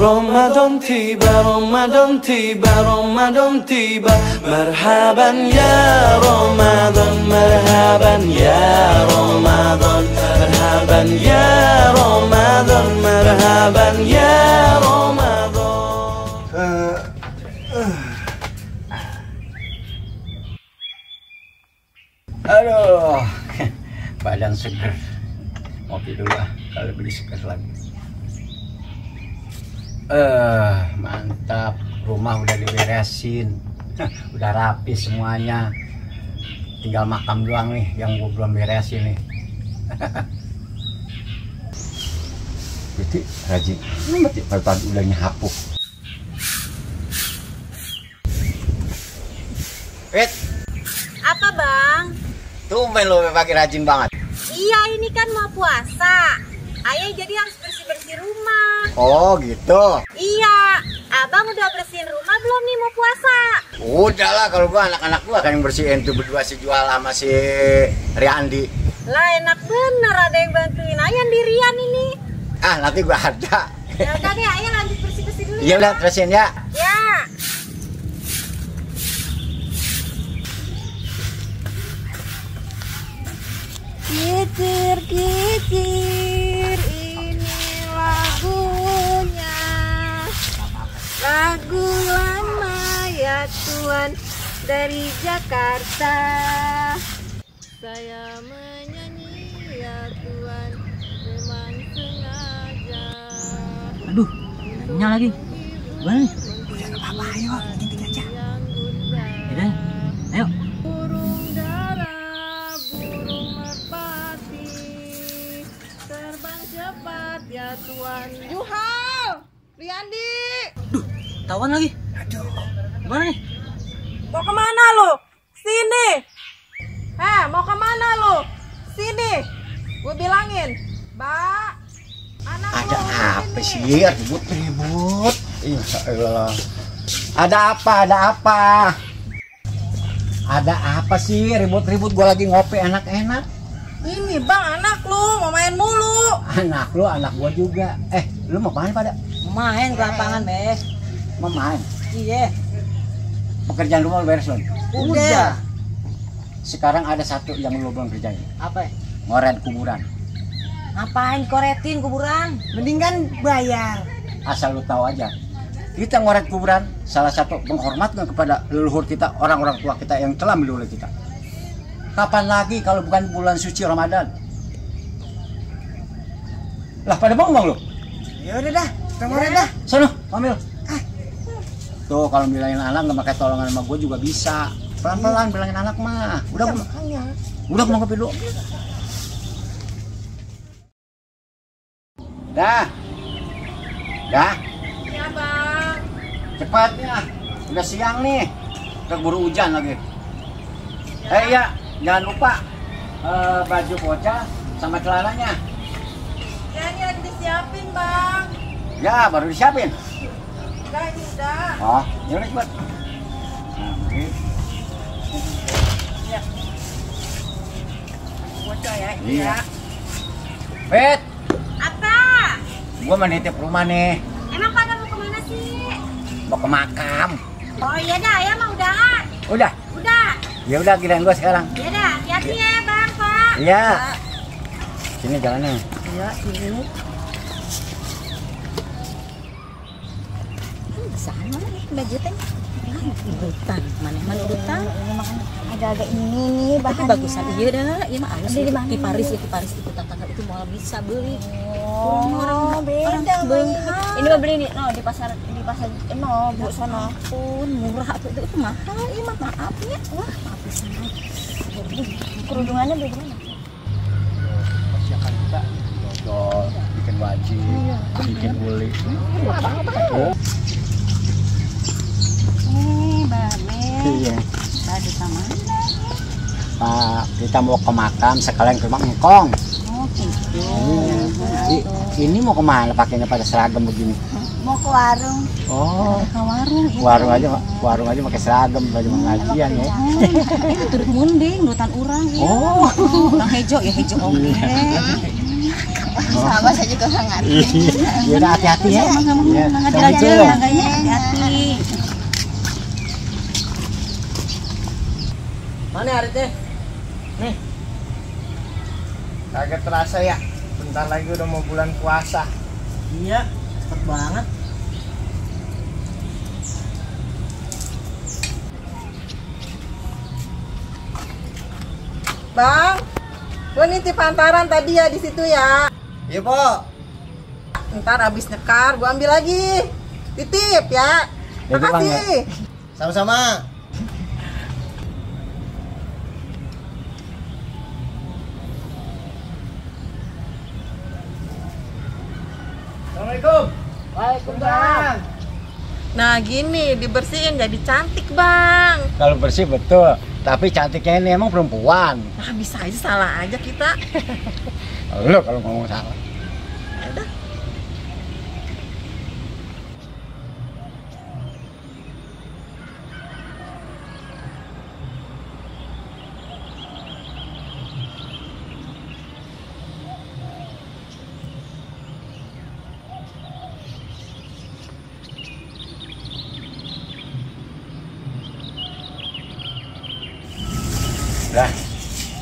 Ramadan tiba, Ramadan tiba, Ramadan tiba. Marhaban ya Ramadan, marhaban ya Ramadan, marhaban ya Ramadan, marhaban ya Ramadan. Aduh, badan seger. Ngopi dulu ah, kalau beli seger lagi. Mantap, rumah udah diberesin, udah rapi semuanya. Tinggal makam doang nih yang gua belum beresin nih. Jadi rajin, berarti udah nyapu. Apa bang? Tumben lo pagi rajin banget. Iya ini kan mau puasa. Ayah jadi harus bersih-bersih rumah. Oh gitu. Iya, abang udah bersihin rumah belum nih mau puasa? Udahlah, kalau gua anak-anak gua akan yang bersihin tuh berdua si Jual sama si Riandi. Lah enak bener ada yang bantuin ayah dirian ini. Ah nanti gua ada. Ya udah deh ayah lanjut bersih-bersih dulu. Iya udah terusin ya. Ya. Kicir kicir ini lagunya, lagu lama ya Tuhan dari Jakarta. Saya menyanyi ya Tuhan memang sengaja. Aduh, nanya lagi. Gimana nih? Udah nggak apa-apa, ayo tinggi aja. Yaudah, ayo. Burung dara, burung merpati, terbang cepat ya Tuhan. Juhal, Riandi. Duh, tawan lagi. Aduh. Gimana nih? Mau kemana lo? Sini. Mau kemana lo? Sini. Gue bilangin, Mbak. Anak Ada lo, apa sini. sih ribut-ribut? Insya Allah. Ada apa? Ada apa? Ada apa sih ribut-ribut? Gua lagi ngopi enak-enak. Ini bang, anak lu mau main mulu. Anak lu, anak gua juga. Lu mau main pada? Main ke lapangan, Beh. Mau main? Iya. Pekerjaan rumah lu beres belum? Udah. Sekarang ada satu yang lu belum kerjain. Apa? Ngoret kuburan. Ngapain koretin kuburan? Mendingan bayar. Asal lu tahu aja. Kita ngoret kuburan salah satu penghormatan kepada leluhur kita, orang-orang tua kita yang telah mendahului kita. Kapan lagi kalau bukan bulan suci Ramadan? Lah pada bengong lu. Ya udah dah, kita ngoret dah. Sono, ambil. Tuh kalau bilangin anak nggak pakai tolongan sama gue juga bisa. Pelan-pelan bilangin anak mah. Udah mau ngopi dulu. Dah. Ya bang. Cepatnya. Udah siang nih. Keburu hujan lagi. Iya, jangan lupa baju bocah sama celananya. Ya ini lagi disiapin bang. Ya, baru disiapin. Udah ini udah. Oh, ya udah cepet. Ya. Bocah ya. Iya. Bet, Apa? gua mau nitip rumah nih. Emang pada mau kemana sih? Mau ke makam. Oh iya dah, ya mah udahan. Udah. Udah. Ya udah giliran gua sekarang. Ya dah, hati-hati ya bang, Pak. Iya. Sini jalannya. Iya, ini. Sana baju teh. Urutan, mana urutan? Ini makan agak-agak ini nih bahan. Tapi bagusan iya dah, iya mah halus. Di Paris itu tetangga itu mau bisa beli. Oh, beda beli. Ini mah beli nih, no, di pasar no, Bu sono. Pun murah tuh itu mahal. Iya mah maaf ya. Wah, maaf pisan. Kerudungannya bagaimana? Persiapan kita dodol, bikin wajib, bikin buli. Iya. Tadi sama. Pak, kita mau ke makam sekalian ke rumah engkong. Oh, gitu. Ini mau kemana pakainya pada seragam begini? Mau ke warung. Oh, Ke warung. warung aja pakai seragam baju pengajian ya. Itu turut munding, nurutan urang. Oh, Orang hejo ya hejo oke. Sama saya juga nggak ngerti. Ya udah hati-hati ya. Hati-hati harganya, hati-hati. Mana aritnya? Nih. Kagak terasa ya. Bentar lagi udah mau bulan puasa. Iya, cepet banget. Bang, gua nitip hantaran tadi ya di situ ya. Iya, Po. Ntar habis nyekar gua ambil lagi. Titip ya. Makasih. Sama-sama. Assalamualaikum. Waalaikumsalam. Nah gini dibersihin jadi cantik bang. Kalau bersih betul, tapi cantiknya ini emang perempuan. Nah bisa aja salah aja kita. Lo kalau ngomong salah. Udah. Udah,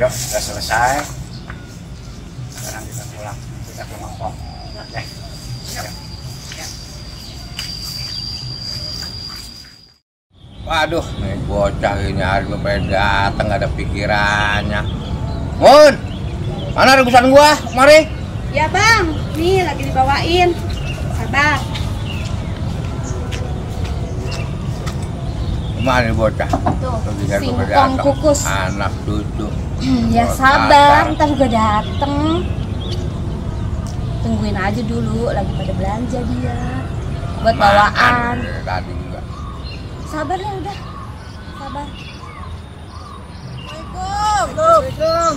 yuk, udah selesai. Sekarang kita pulang, kita ke rumah Pong. Waduh, nih bocah ini hari lu pengen datang gak ada pikirannya. Mun, mana rebusan gua? Mari. Ya bang, nih lagi dibawain. Sabar. Mana nih bocah? Tuh, Lu bikin gua singkong datang. kukus. Anak cucu. Ya Oh, sabar, dasar. ntar juga dateng. Tungguin aja dulu, lagi pada belanja dia. Buat bawaan. Makan dari tadi juga. Sabar ya udah. Sabar. Assalamualaikum.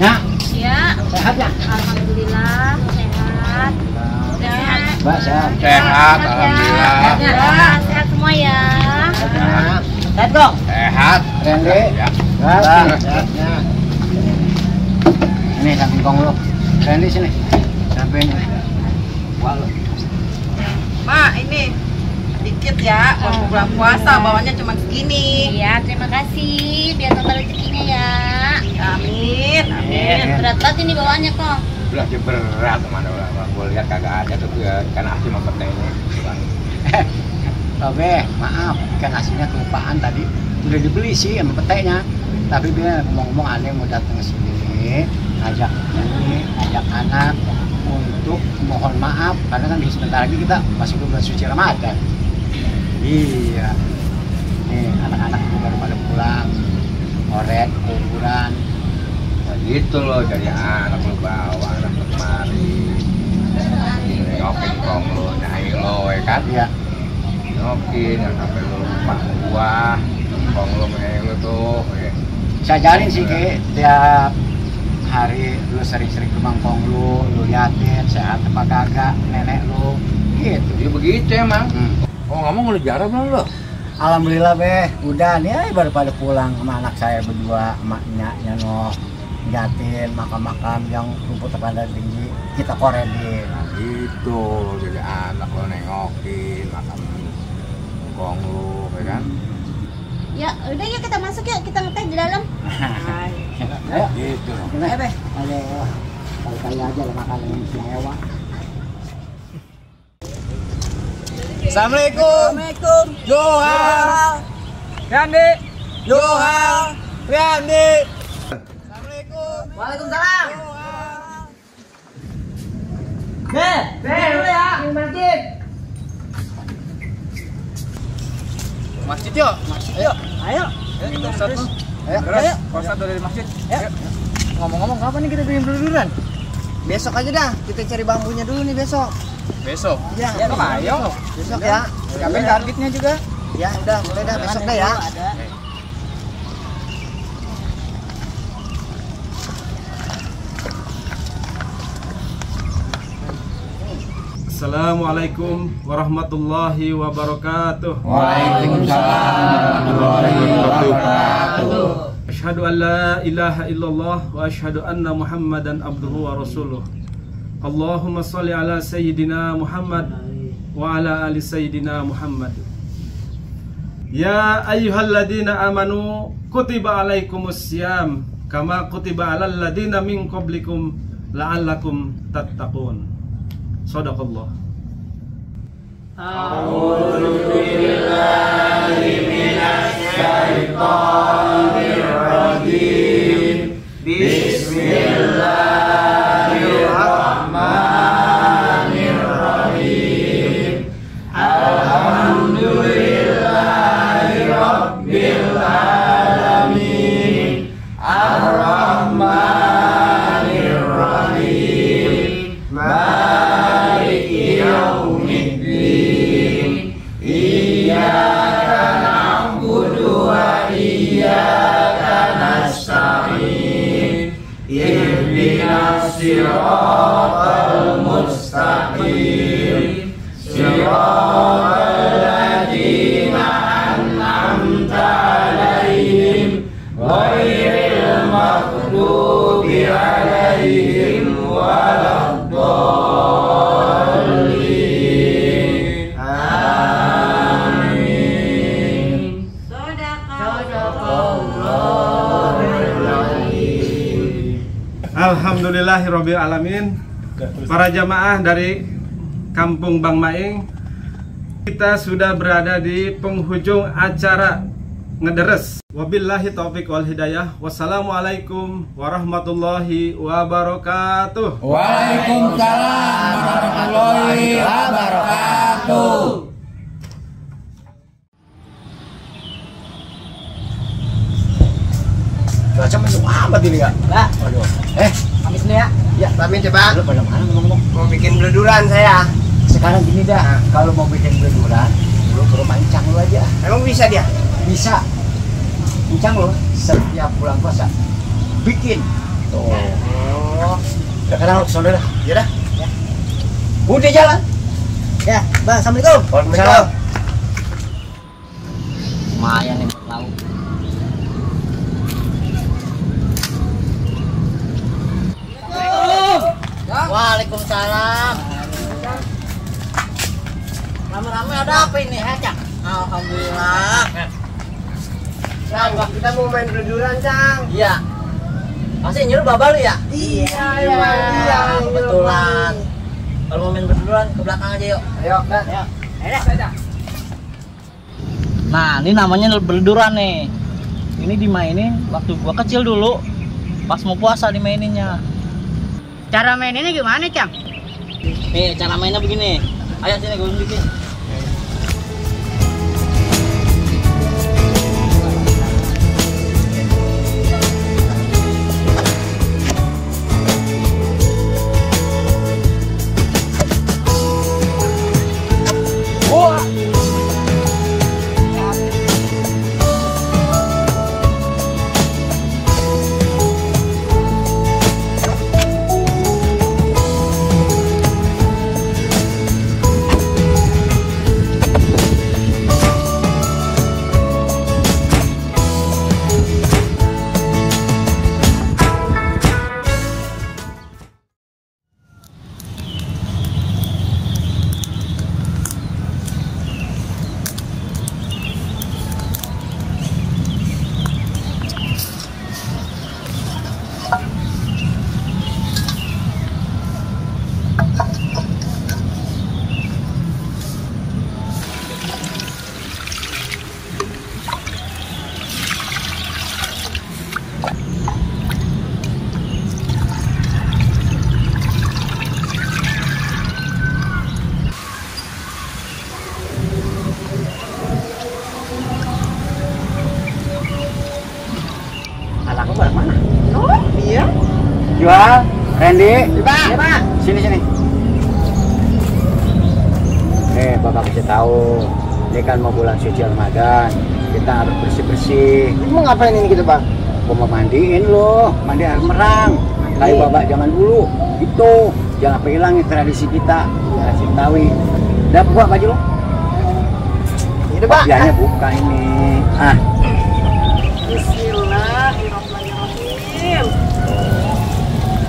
Nah, Ya, sehat ya? alhamdulillah sehat. Sehat. Mbak, sehat. Sehat, alhamdulillah. Sehat, sehat semua ya. Sehat dong. Sehat. Randy. Ya. Sehat. Sehatnya. Ini samping kong lo. Randy sini. Samping. Wah lo. Mak ini dikit ya. Waktu bulan puasa bawanya cuma segini. Iya, terima kasih. Biar tambah rezekinya ya. Amin. Amin. Berat banget ini bawaannya kok. Belah sih berat mana lah. Gua lihat kagak ada tuh ikan asin sama petainya. Babe, maaf, ikan asinnya kelupaan tadi. Udah dibeli sih sama petainya. Tapi dia ngomong-ngomong aneh mau datang ke sini, ngajak ini, ngajak anak untuk mohon maaf karena kan sebentar lagi kita masuk ke bulan suci Ramadan. Iya. Nih anak-anak baru pada pulang, oret, kuburan. Nah, gitu loh, jadi anak lu bawa anak lu kemari. Nyokin kong lu, nyai lo ya kan? Iya. Nyokin, yang sampai lu lupa gua. Kong lu nyai lu tuh. Ya. Saya jalin sih ke tiap hari lu sering-sering ke mangkong lu liatin sehat apa kagak nenek lu gitu. Jadi begitu emang. Hmm. Oh nggak mau ngejar belum lo? Alhamdulillah beh, udah nih baru pada pulang sama anak saya berdua, emaknya no liatin makam-makam yang rumput terpandang tinggi kita koredin. Nah gitu, jadi anak lo nengokin makam kong lu, ya kan? Ya, udah yuk kita masuk yuk, kita ngeteh di dalam. Ayo, Gitu. gimana beh? Ayo, kali-kali aja lah makan yang istimewa. Assalamualaikum. Assalamualaikum. Johar. Randi. Johar. Randi. Waalaikumsalam. Dulu ya. Masjid. Masjid yuk. Masjid yuk. Ayo. Ayo, Puasa dari masjid. Ayo. Ngomong-ngomong kapan nih kita bikin duluran? Besok aja dah. Kita cari bambunya dulu nih besok. Besok. Iya. Ayo. Besok ya. Kapan targetnya juga? Ya udah, mulai dah besok deh ya. Assalamualaikum warahmatullahi wabarakatuh. Waalaikumsalam warahmatullahi wabarakatuh. Asyhadu an la ilaha illallah wa asyhadu anna Muhammadan abduhu wa rasuluh. Allahumma sholli ala sayyidina Muhammad wa ala ali sayyidina Muhammad. Ya ayyuhalladzina amanu kutiba alaikumus syiyam kama kutiba alal ladzina min qablikum la'allakum tattaqun. Shadaqallah. A'udzu billahi minasy syaithanir rajim. Bismillahirrahmanirrahim. Alhamdulillahi rabbil alamin. Ar-Rahmanir Rahim. Maliki yaumiddin. Iyyaka na'budu wa iyyaka nasta'in. Ihdinas siratal mustaqim. Siratal ladzina an'amta 'alaihim ghairil maghdubi 'alaihim waladdallin. Amin. Alhamdulillahirabbil alamin. Para jamaah dari Kampung Bang Maing, kita sudah berada di penghujung acara ngederes. Wabillahi taufiq wal hidayah. Wassalamualaikum warahmatullahi wabarakatuh. Waalaikumsalam warahmatullahi wabarakatuh. Cuaca mendung amat ini ya. Lah, Waduh. pamit dulu ya. Ya, pamit ya, Pak. Lu pada mana ngomong-ngomong? Mau bikin beleduran saya. Sekarang gini dah, kalau mau bikin beleduran, lu ke rumah Encang lu aja. Emang bisa dia? Bisa. Encang lu setiap bulan puasa bikin. Tuh. Oh, Sekarang lu kesana dah. ya dah. Udah jalan. Ya, Bang, assalamualaikum. Waalaikumsalam. Lumayan nih lauk. Waalaikumsalam. Rame-rame ada apa ini, Cang? Alhamdulillah. Cang, kita mau main beleduran, Cang. Iya. Masih nyuruh babal ya? Iya, iya. Kebetulan. Kalau mau main berduaan ke belakang aja yuk. Ayo, dah. Ayo. Ayo. Nah, ini namanya beleduran nih. Ini dimainin waktu gua kecil dulu. Pas mau puasa dimaininnya. Cara mainnya gimana, Cang? Nih, cara mainnya begini. Ayo sini gua tunjukin. Jual, Randy. Pak. Pak. Sini. Bapak kasih tahu, ini kan mau bulan suci Ramadan, kita harus bersih-bersih. Mau ngapain ini kita, Bang? Gua mau mandiin lo, mandi air merang. Kayak bapak zaman dulu, itu jangan sampai hilangin tradisi kita. Kasih tahu. Udah buka baju lo. Ini, Pak. Biayanya buka ini. Ah. Bismillah.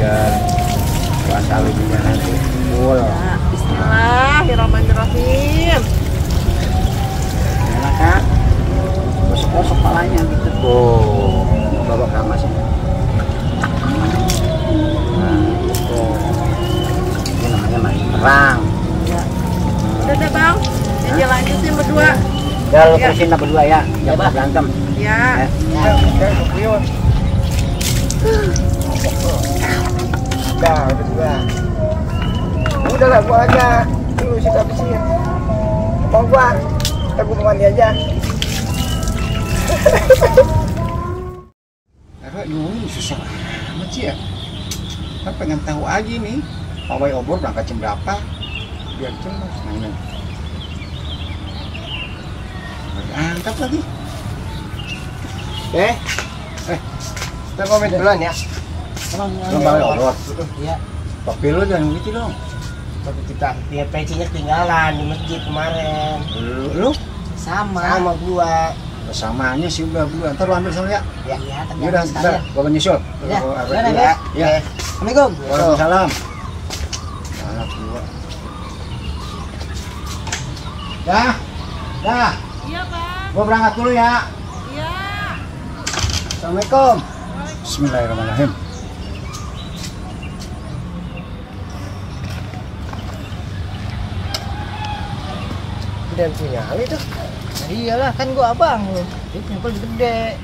aja puasa lebihnya nanti full. Bismillahirrahmanirrahim. Enak kan? Gosok-gosok kepalanya gitu. Oh, bawa kamas ini. Nah, gitu. Ini namanya mandi perang. Udah deh bang, jadi lanjutin berdua. Ya, lu terusin berdua ya, jangan berantem. Ya. Udah lah, gua aja. Lu sih habisin. Mau gua, aku mau mandi aja. Aduh, susah amat sih ya. Kan pengen tahu aja nih, pawai obor berangkat jam berapa? Biar jelas. Nah ini. Angkat lagi. Kita ngomongin duluan ya. Belum pawai obor. Iya. Tapi lu jangan gitu dong. Tapi kita dia pecinya ketinggalan di masjid kemarin. Lu? Sama gua. Samanya sih udah gua. Ntar lu ambil sana ya. Iya, Ya udah, bentar. Gua menyusul. Ya, Ya. Ya. Assalamualaikum. Waalaikumsalam. Anak gua. Dah. Dah. Iya bang. Gua berangkat dulu ya. Iya. Assalamualaikum. Bismillahirrahmanirrahim. Dan punya itu. Iyalah, kan gua abang lu. Itu yang paling gede.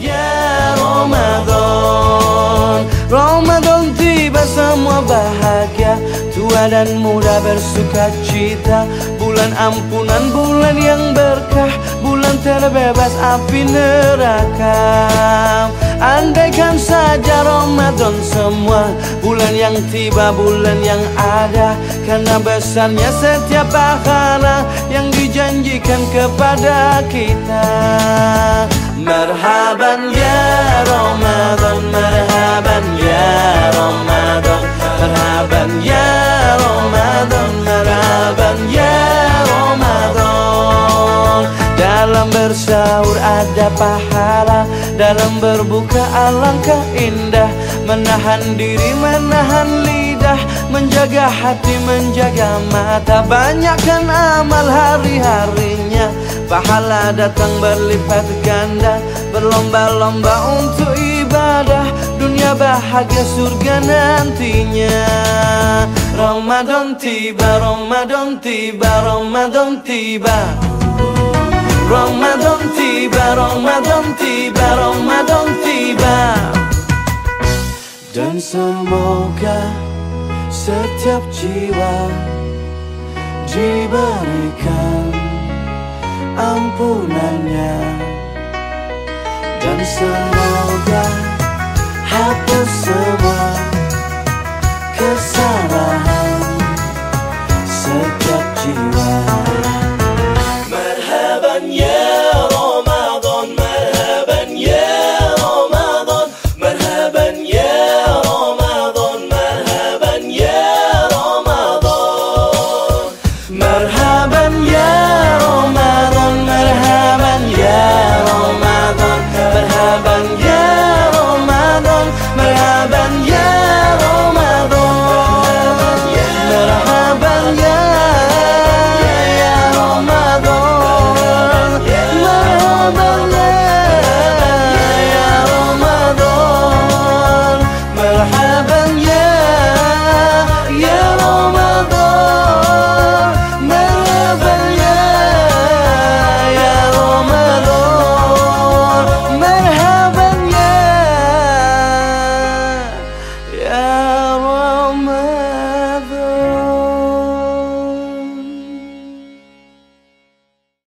Ya Ramadan, Ramadan tiba semua bahagia, tua dan muda bersuka cita. Bulan ampunan, bulan yang berkah, bulan terbebas api neraka. Andaikan saja Ramadan semua, bulan yang tiba, bulan yang ada, karena besarnya setiap pahala yang dijanjikan kepada kita. Marhaban ya Ramadan, marhaban ya Ramadan, marhaban ya Ramadan, marhaban ya Ramadan. Dalam bersahur ada pahala, dalam berbuka alangkah indah. Menahan diri, menahan lidah, menjaga hati, menjaga mata. Banyakkan amal hari-harinya, pahala datang berlipat ganda. Berlomba-lomba untuk ibadah, dunia bahagia surga nantinya. Ramadan tiba, Ramadan tiba, Ramadan tiba. Ramadan tiba, Ramadan tiba, Ramadan tiba. Dan semoga setiap jiwa diberikan ampunannya, dan semoga hapus semua kesalahan.